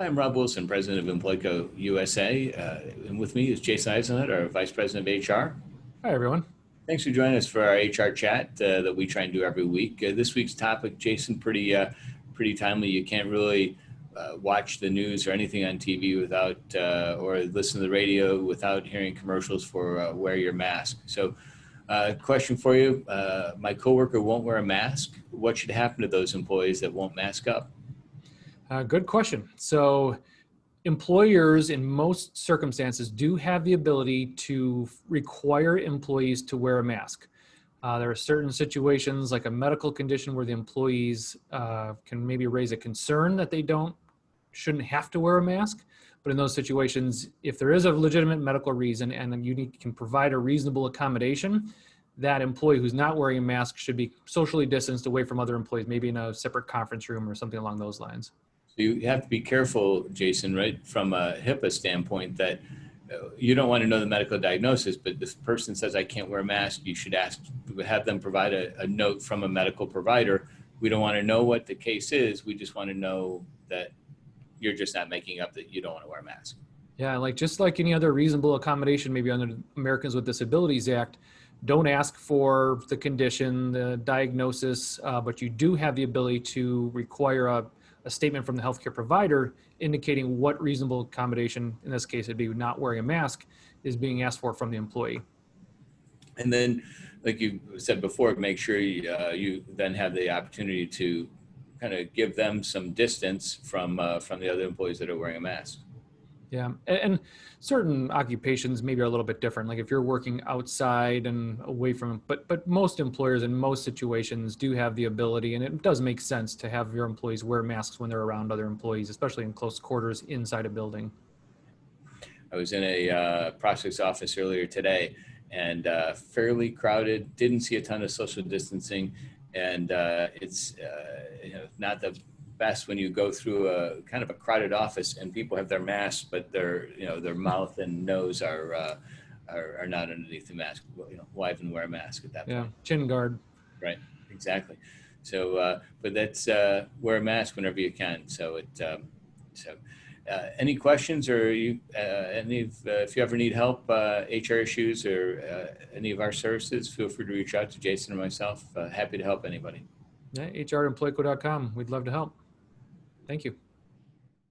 I'm Rob Wilson, President of Employco USA, and with me is Jason Eisenhunt, our Vice President of HR. Hi, everyone. Thanks for joining us for our HR chat that we try and do every week. This week's topic, Jason, pretty timely. You can't really watch the news or anything on TV without, or listen to the radio without hearing commercials for wear your mask. So, question for you: my coworker won't wear a mask. What should happen to those employees that won't mask up? Good question. So employers in most circumstances do have the ability to require employees to wear a mask. There are certain situations like a medical condition where the employees can maybe raise a concern that they shouldn't have to wear a mask. But in those situations, if there is a legitimate medical reason and you can provide a reasonable accommodation, that employee who's not wearing a mask should be socially distanced away from other employees, maybe in a separate conference room or something along those lines. So you have to be careful, Jason, right, from a HIPAA standpoint, that you don't want to know the medical diagnosis, but this person says, I can't wear a mask. You should have them provide a note from a medical provider. We don't want to know what the case is. We just want to know that you're just not making up that you don't want to wear a mask. Yeah, just like any other reasonable accommodation, maybe under the Americans with Disabilities Act, don't ask for the condition, the diagnosis, but you do have the ability to require a statement from the healthcare provider indicating what reasonable accommodation, in this case it'd be not wearing a mask, is being asked for from the employee. And then, like you said before, make sure you then have the opportunity to kind of give them some distance from the other employees that are wearing a mask. Yeah, and certain occupations maybe are a little bit different. Like if you're working outside and away from, but most employers in most situations do have the ability, and it does make sense to have your employees wear masks when they're around other employees, especially in close quarters inside a building. I was in a prospect's office earlier today, and fairly crowded. Didn't see a ton of social distancing, and it's not the best when you go through a kind of a crowded office and people have their masks, but their mouth and nose are not underneath the mask. Why even wear a mask at that point? Yeah, chin guard. Right, exactly. So, but that's wear a mask whenever you can. So any questions or if you ever need help, HR issues or any of our services, feel free to reach out to Jason or myself. Happy to help anybody. Yeah, hr@employco.com. We'd love to help. Thank you.